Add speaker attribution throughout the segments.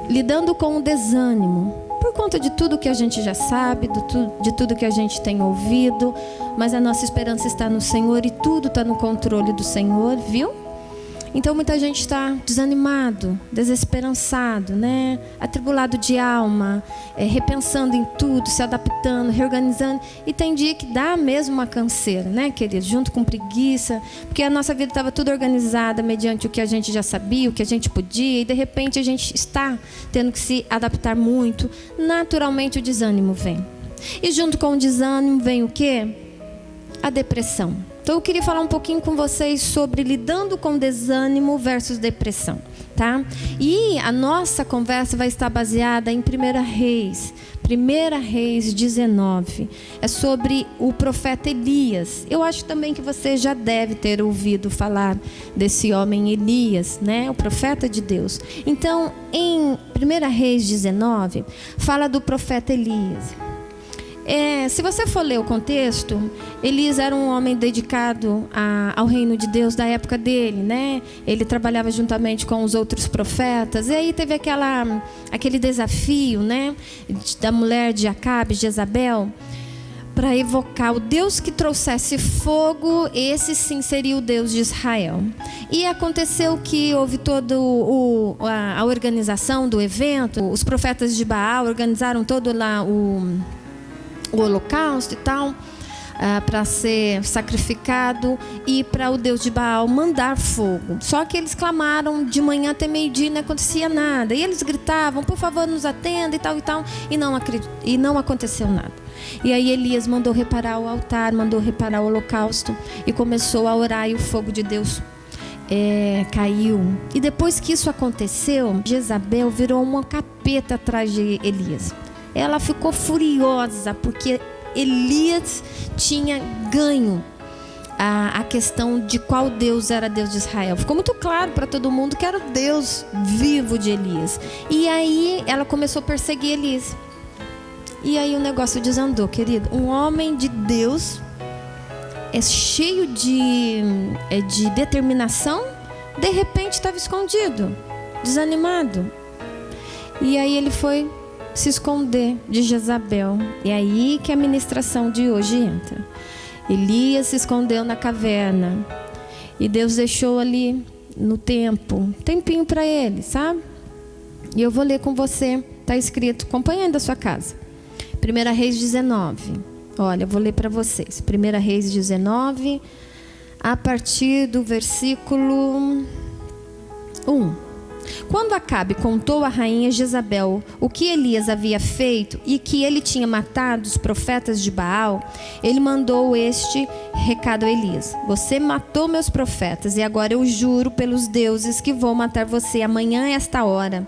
Speaker 1: lidando com o desânimo, por conta de tudo que a gente já sabe, de tudo que a gente tem ouvido, mas a nossa esperança está no Senhor e tudo está no controle do Senhor, viu? Então muita gente está desanimado, desesperançado, né? Atribulado de alma, repensando em tudo, se adaptando, reorganizando. E tem dia que dá mesmo uma canseira, né, querido? Junto com preguiça, porque a nossa vida estava tudo organizada mediante o que a gente já sabia, o que a gente podia, e de repente a gente está tendo que se adaptar muito. Naturalmente o desânimo vem. E junto com o desânimo vem o quê? A depressão. Então eu queria falar um pouquinho com vocês sobre lidando com desânimo versus depressão, tá? E a nossa conversa vai estar baseada em 1 Reis 19. É sobre o profeta Elias. Eu acho também que você já deve ter ouvido falar desse homem Elias, né? O profeta de Deus. Então, em 1 Reis 19, fala do profeta Elias. Se você for ler o contexto, Elias era um homem dedicado ao reino de Deus da época dele, né? Ele trabalhava juntamente com os outros profetas. E aí teve aquele desafio, né? Da mulher de Acabe, Jezabel, para evocar o Deus que trouxesse fogo. Esse sim seria o Deus de Israel. E aconteceu que houve toda a organização do evento. Os profetas de Baal organizaram todo lá o holocausto e tal, para ser sacrificado e para o Deus de Baal mandar fogo. Só que eles clamaram de manhã até meio-dia e não acontecia nada. E eles gritavam, por favor, nos atenda e tal, e não aconteceu nada. E aí Elias mandou reparar o altar, mandou reparar o holocausto e começou a orar, e o fogo de Deus caiu. E depois que isso aconteceu, Jezabel virou uma capeta atrás de Elias. Ela ficou furiosa porque Elias tinha ganho a questão de qual Deus era Deus de Israel. Ficou muito claro para todo mundo que era o Deus vivo de Elias. E aí ela começou a perseguir Elias. E aí o negócio desandou, querido. Um homem de Deus cheio de determinação, de repente estava escondido, desanimado. E aí ele foi se esconder de Jezabel. E aí que a ministração de hoje entra. Elias se escondeu na caverna e Deus deixou ali no tempinho para ele, sabe? E eu vou ler com você, está escrito, acompanhando da sua casa, 1 Reis 19. Olha, eu vou ler para vocês, 1 Reis 19, a partir do versículo 1. Quando Acabe contou à rainha Jezabel o que Elias havia feito e que ele tinha matado os profetas de Baal, ele mandou este recado a Elias: você matou meus profetas, e agora eu juro pelos deuses que vou matar você amanhã a esta hora.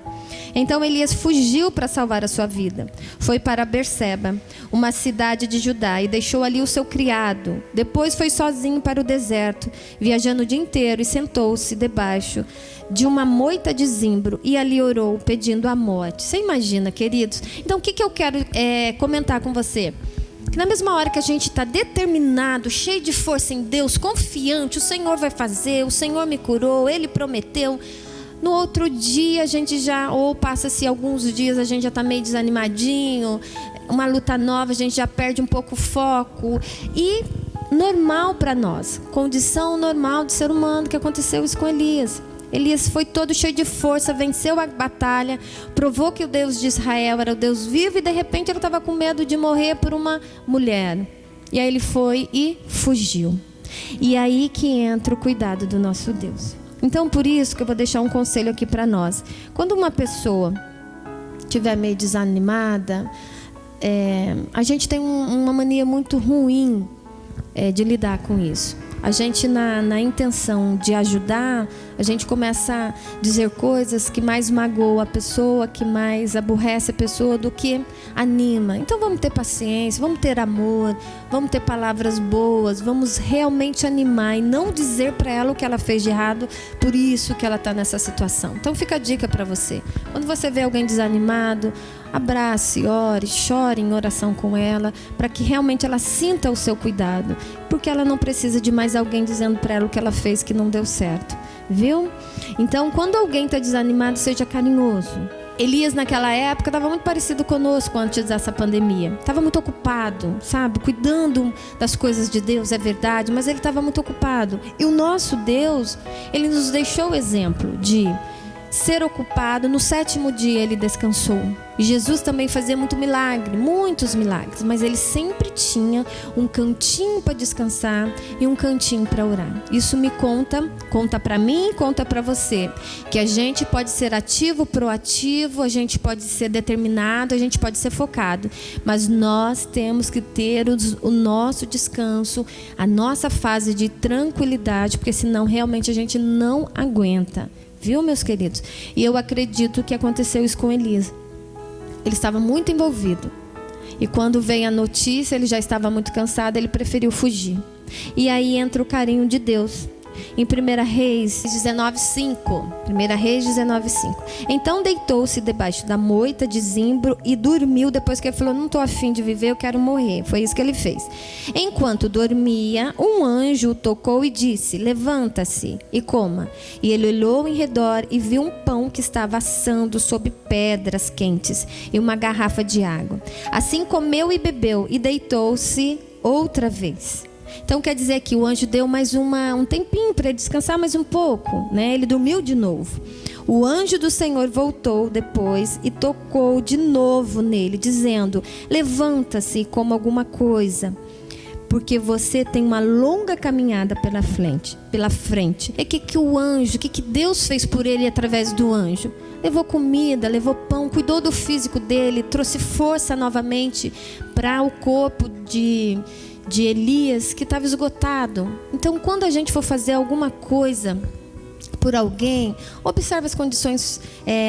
Speaker 1: Então Elias fugiu para salvar a sua vida. Foi para Berseba, uma cidade de Judá, e deixou ali o seu criado. Depois foi sozinho para o deserto, viajando o dia inteiro, e sentou-se debaixo de uma moita de zimbro e ali orou, pedindo a morte. Você imagina, queridos? Então o que eu quero comentar com você? Que na mesma hora que a gente está determinado, cheio de força em Deus, confiante, o Senhor vai fazer, o Senhor me curou, Ele prometeu. No outro dia a gente já, ou passa-se alguns dias, a gente já está meio desanimadinho, uma luta nova, a gente já perde um pouco o foco. E normal para nós, condição normal do ser humano, que aconteceu isso com Elias. Elias foi todo cheio de força, venceu a batalha, provou que o Deus de Israel era o Deus vivo, e de repente ele estava com medo de morrer por uma mulher. E aí ele foi e fugiu. E aí que entra o cuidado do nosso Deus. Então por isso que eu vou deixar um conselho aqui para nós. Quando uma pessoa estiver meio desanimada, a gente tem uma mania muito ruim de lidar com isso. A gente, na intenção de ajudar, a gente começa a dizer coisas que mais magoam a pessoa, que mais aborrece a pessoa do que anima. Então vamos ter paciência, vamos ter amor, vamos ter palavras boas, vamos realmente animar e não dizer para ela o que ela fez de errado, por isso que ela está nessa situação. Então fica a dica para você. Quando você vê alguém desanimado, abrace, ore, chore em oração com ela, para que realmente ela sinta o seu cuidado, porque ela não precisa de mais alguém dizendo para ela o que ela fez que não deu certo, viu? Então, quando alguém está desanimado, seja carinhoso, Elias naquela época estava muito parecido conosco antes dessa pandemia. Estava muito ocupado, sabe? Cuidando das coisas de Deus, é verdade, mas ele estava muito ocupado. E o nosso Deus, ele nos deixou o exemplo de ser ocupado. No 7º dia ele descansou. E Jesus também fazia muito milagre, muitos milagres, mas ele sempre tinha um cantinho para descansar e um cantinho para orar. Isso me conta para mim, conta para você, que a gente pode ser ativo, proativo, a gente pode ser determinado, a gente pode ser focado, mas nós temos que ter o nosso descanso, a nossa fase de tranquilidade, porque senão realmente a gente não aguenta. Viu, meus queridos? E eu acredito que aconteceu isso com Elias. Ele estava muito envolvido. E quando veio a notícia, ele já estava muito cansado, ele preferiu fugir. E aí entra o carinho de Deus. Em 1 Reis 19:5. 1 Reis 19:5. Então deitou-se debaixo da moita de zimbro e dormiu. Depois que ele falou, não estou afim de viver, eu quero morrer. Foi isso que ele fez. Enquanto dormia, um anjo o tocou e disse, levanta-se e coma. E ele olhou em redor e viu um pão que estava assando sob pedras quentes e uma garrafa de água. Assim comeu e bebeu e deitou-se outra vez. Então quer dizer que o anjo deu mais um tempinho para ele descansar mais um pouco, né? Ele dormiu de novo. O anjo do Senhor voltou depois e tocou de novo nele, dizendo, levanta-se e coma alguma coisa, porque você tem uma longa caminhada pela frente. E que o anjo, que Deus fez por ele através do anjo? Levou comida, levou pão, cuidou do físico dele, trouxe força novamente para o corpo de Elias, que estava esgotado. Então, quando a gente for fazer alguma coisa por alguém, observe as condições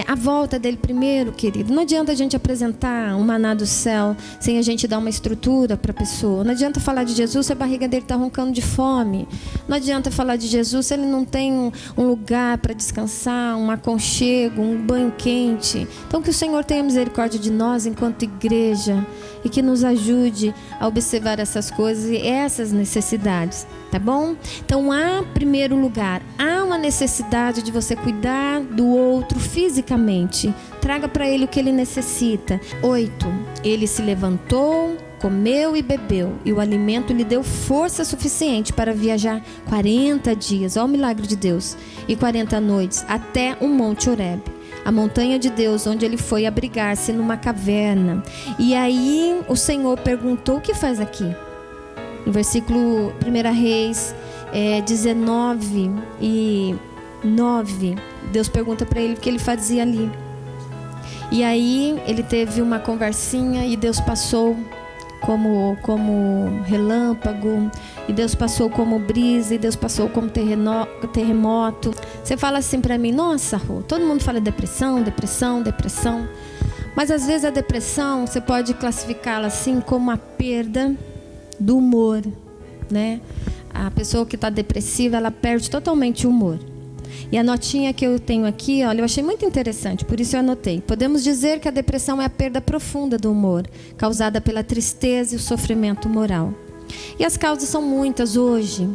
Speaker 1: à volta dele primeiro, querido. Não adianta a gente apresentar um maná do céu sem a gente dar uma estrutura para a pessoa. Não adianta falar de Jesus se a barriga dele está roncando de fome. Não adianta falar de Jesus se ele não tem um lugar para descansar, um aconchego, um banho quente. Então que o Senhor tenha misericórdia de nós enquanto igreja e que nos ajude a observar essas coisas e essas necessidades, tá bom? Então, primeiro lugar, há uma necessidade de você cuidar do outro fisicamente. Traga para ele o que ele necessita. 8. Ele se levantou, comeu e bebeu, e o alimento lhe deu força suficiente para viajar 40 dias, ó o milagre de Deus, e 40 noites, até o Monte Horebe, a montanha de Deus, onde ele foi abrigar-se numa caverna. E aí o Senhor perguntou, o que faz aqui? No versículo 1 Reis 19 e 9, Deus pergunta para ele o que ele fazia ali. E aí ele teve uma conversinha e Deus passou como relâmpago, e Deus passou como brisa, e Deus passou como terremoto. Você fala assim para mim, nossa, Rô, todo mundo fala depressão, mas às vezes a depressão você pode classificá-la assim como a perda do humor, né? A pessoa que está depressiva, ela perde totalmente o humor. E a notinha que eu tenho aqui, olha, eu achei muito interessante, por isso eu anotei. Podemos dizer que a depressão é a perda profunda do humor, causada pela tristeza e o sofrimento moral. E as causas são muitas hoje.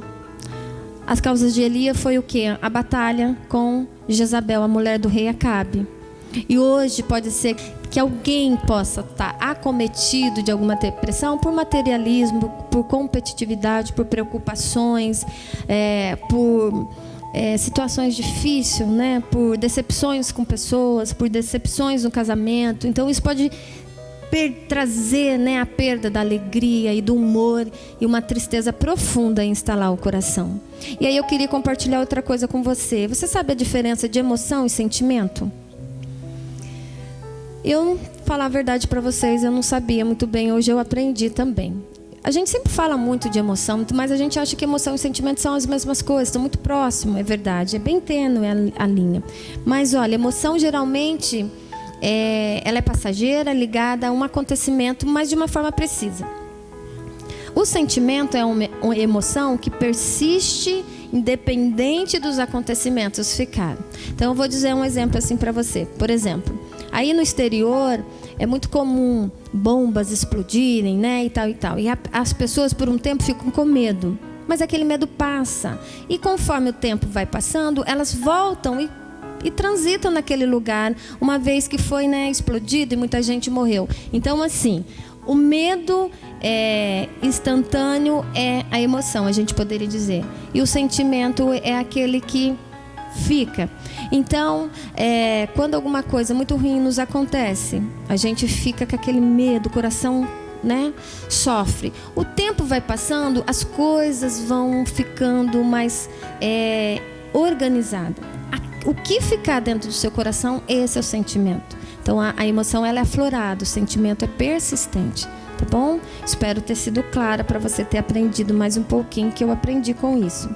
Speaker 1: As causas de Elias foi o quê? A batalha com Jezabel, a mulher do rei Acabe. E hoje pode ser que alguém possa estar acometido de alguma depressão por materialismo, por competitividade, por preocupações, por situações difíceis, né? Por decepções com pessoas, por decepções no casamento. Então isso pode trazer, né, a perda da alegria e do humor e uma tristeza profunda em instalar o coração. E aí eu queria compartilhar outra coisa com você. Você sabe a diferença de emoção e sentimento? Eu, falar a verdade para vocês, eu não sabia muito bem. Hoje eu aprendi também. A gente sempre fala muito de emoção, mas a gente acha que emoção e sentimento são as mesmas coisas, estão muito próximos, é verdade, é bem tênue a linha. Mas olha, emoção geralmente ela é passageira, ligada a um acontecimento, mas de uma forma precisa. O sentimento é uma emoção que persiste independente dos acontecimentos ficar. Então eu vou dizer um exemplo assim para você. Por exemplo, aí no exterior é muito comum bombas explodirem, né, e tal e tal. E as pessoas por um tempo ficam com medo, mas aquele medo passa. E conforme o tempo vai passando, elas voltam e e transitam naquele lugar, uma vez que foi, né, explodido e muita gente morreu. Então, assim, o medo instantâneo é a emoção, a gente poderia dizer. E o sentimento é aquele que fica. Então, quando alguma coisa muito ruim nos acontece, a gente fica com aquele medo, o coração, né, sofre. O tempo vai passando, as coisas vão ficando mais organizadas. O que ficar dentro do seu coração, esse é o sentimento. Então, a emoção ela é aflorada, o sentimento é persistente. Tá bom? Espero ter sido clara para você ter aprendido mais um pouquinho que eu aprendi com isso.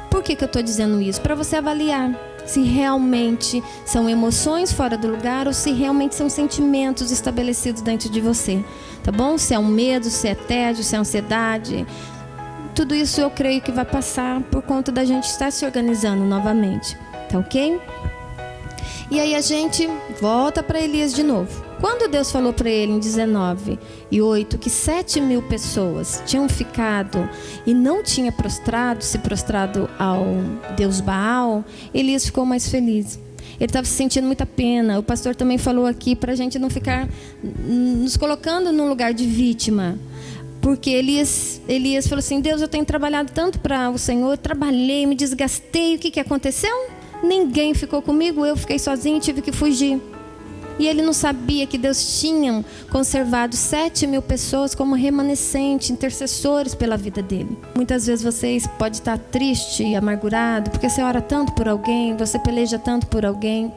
Speaker 1: Por que eu estou dizendo isso? Para você avaliar se realmente são emoções fora do lugar ou se realmente são sentimentos estabelecidos dentro de você. Tá bom? Se é um medo, se é tédio, se é ansiedade. Tudo isso eu creio que vai passar por conta da gente estar se organizando novamente. Tá ok? E aí a gente volta para Elias de novo. Quando Deus falou para ele em 19:8 que 7.000 pessoas tinham ficado e não tinha se prostrado ao Deus Baal, Elias ficou mais feliz. Ele estava se sentindo muita pena. O pastor também falou aqui para a gente não ficar nos colocando num lugar de vítima. Porque Elias falou assim, Deus, eu tenho trabalhado tanto para o Senhor, trabalhei, me desgastei, o que aconteceu? Ninguém ficou comigo, eu fiquei sozinho e tive que fugir. E ele não sabia que Deus tinha conservado 7.000 pessoas como remanescente, intercessores pela vida dele. Muitas vezes você pode estar triste e amargurado, porque você ora tanto por alguém, você peleja tanto por alguém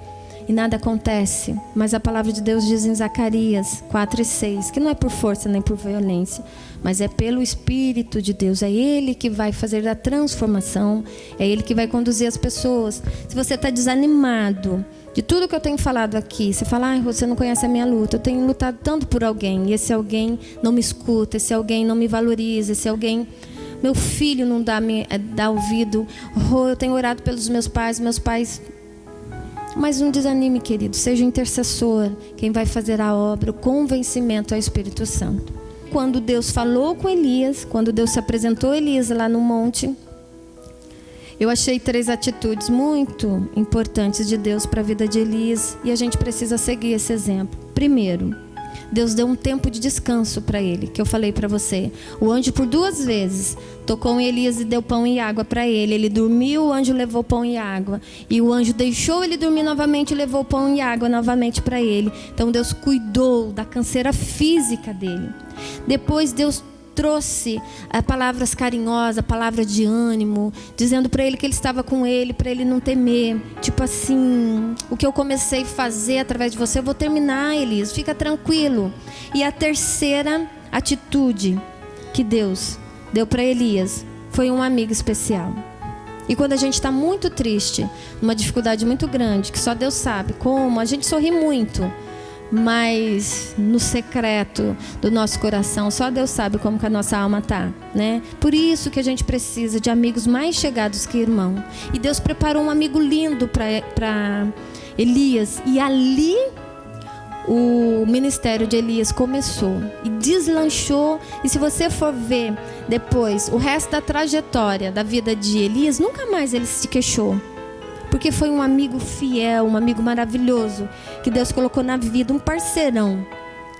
Speaker 1: e nada acontece. Mas a palavra de Deus diz em Zacarias 4:6, que não é por força nem por violência, mas é pelo Espírito de Deus. É Ele que vai fazer a transformação, é Ele que vai conduzir as pessoas. Se você está desanimado de tudo que eu tenho falado aqui, você fala, você não conhece a minha luta, eu tenho lutado tanto por alguém, e esse alguém não me escuta, esse alguém não me valoriza, esse alguém, meu filho não dá ouvido, eu tenho orado pelos meus pais, mas não desanime, querido, seja intercessor, quem vai fazer a obra, o convencimento é o Espírito Santo. Quando Deus falou com Elias, quando Deus se apresentou a Elias lá no monte, eu achei 3 atitudes muito importantes de Deus para a vida de Elias e a gente precisa seguir esse exemplo. Primeiro, Deus deu um tempo de descanso para ele, que eu falei para você. O anjo por 2 vezes tocou em Elias e deu pão e água para ele. Ele dormiu, o anjo levou pão e água. E o anjo deixou ele dormir novamente e levou pão e água novamente para ele. Então Deus cuidou da canseira física dele. Depois Deus trouxe palavras carinhosas, palavra de ânimo, dizendo para ele que ele estava com ele, para ele não temer. Tipo assim, o que eu comecei a fazer através de você, eu vou terminar, Elias, fica tranquilo. E a terceira atitude que Deus deu para Elias foi um amigo especial. E quando a gente está muito triste, numa dificuldade muito grande, que só Deus sabe como, a gente sorri muito, mas no secreto do nosso coração, só Deus sabe como que a nossa alma está, né? Por isso que a gente precisa de amigos mais chegados que irmão. E Deus preparou um amigo lindo para Elias. E ali o ministério de Elias começou e deslanchou. E se você for ver depois o resto da trajetória da vida de Elias, nunca mais ele se queixou. Porque foi um amigo fiel, um amigo maravilhoso que Deus colocou na vida, um parceirão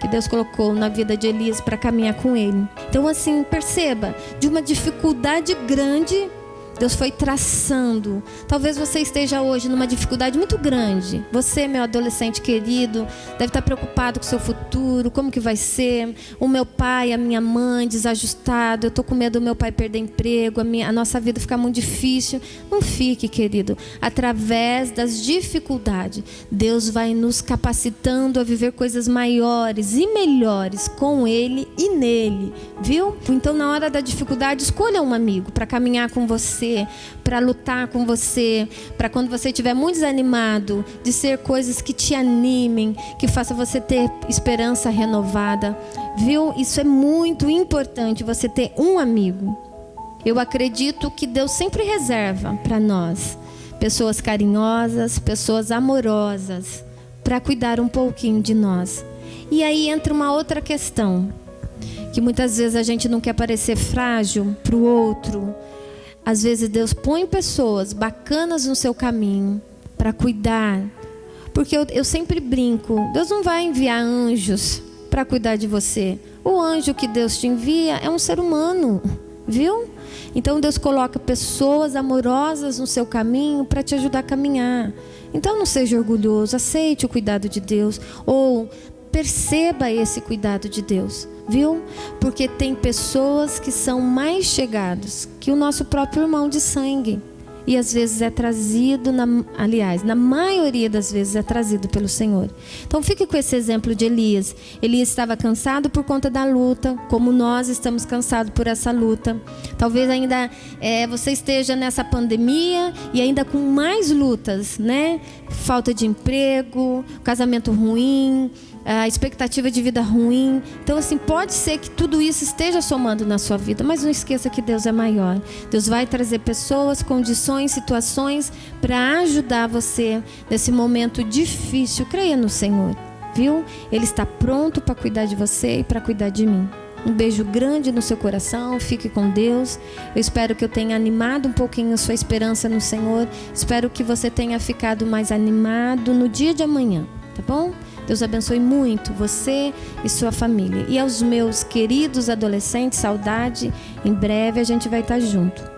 Speaker 1: que Deus colocou na vida de Elias para caminhar com ele. Então assim, perceba, de uma dificuldade grande, Deus foi traçando. Talvez você esteja hoje numa dificuldade muito grande. Você, meu adolescente querido, deve estar preocupado com o seu futuro, como que vai ser. O meu pai, a minha mãe, desajustado. Eu estou com medo do meu pai perder emprego, a nossa vida ficar muito difícil. Não fique, querido. Através das dificuldades, Deus vai nos capacitando a viver coisas maiores e melhores com Ele e nele. Viu? Então, na hora da dificuldade, escolha um amigo para caminhar com você, para lutar com você, para quando você estiver muito desanimado, de ser coisas que te animem, que faça você ter esperança renovada, viu? Isso é muito importante, você ter um amigo. Eu acredito que Deus sempre reserva para nós pessoas carinhosas, pessoas amorosas, para cuidar um pouquinho de nós. E aí entra uma outra questão, que muitas vezes a gente não quer parecer frágil para o outro. Às vezes Deus põe pessoas bacanas no seu caminho para cuidar. Porque eu sempre brinco, Deus não vai enviar anjos para cuidar de você. O anjo que Deus te envia é um ser humano, viu? Então Deus coloca pessoas amorosas no seu caminho para te ajudar a caminhar. Então não seja orgulhoso, aceite o cuidado de Deus, ou perceba esse cuidado de Deus, viu? Porque tem pessoas que são mais chegados que o nosso próprio irmão de sangue. E às vezes é trazido, na maioria das vezes é trazido pelo Senhor. Então fique com esse exemplo de Elias. Elias estava cansado por conta da luta, como nós estamos cansados por essa luta. Talvez ainda você esteja nessa pandemia e ainda com mais lutas, né? Falta de emprego, casamento ruim, a expectativa de vida ruim. Então assim, pode ser que tudo isso esteja somando na sua vida, mas não esqueça que Deus é maior. Deus vai trazer pessoas, condições, situações para ajudar você nesse momento difícil. Creia no Senhor, viu? Ele está pronto para cuidar de você e para cuidar de mim. Um beijo grande no seu coração, fique com Deus. Eu espero que eu tenha animado um pouquinho a sua esperança no Senhor. Espero que você tenha ficado mais animado no dia de amanhã, tá bom? Deus abençoe muito você e sua família. E aos meus queridos adolescentes, saudade. Em breve a gente vai estar junto.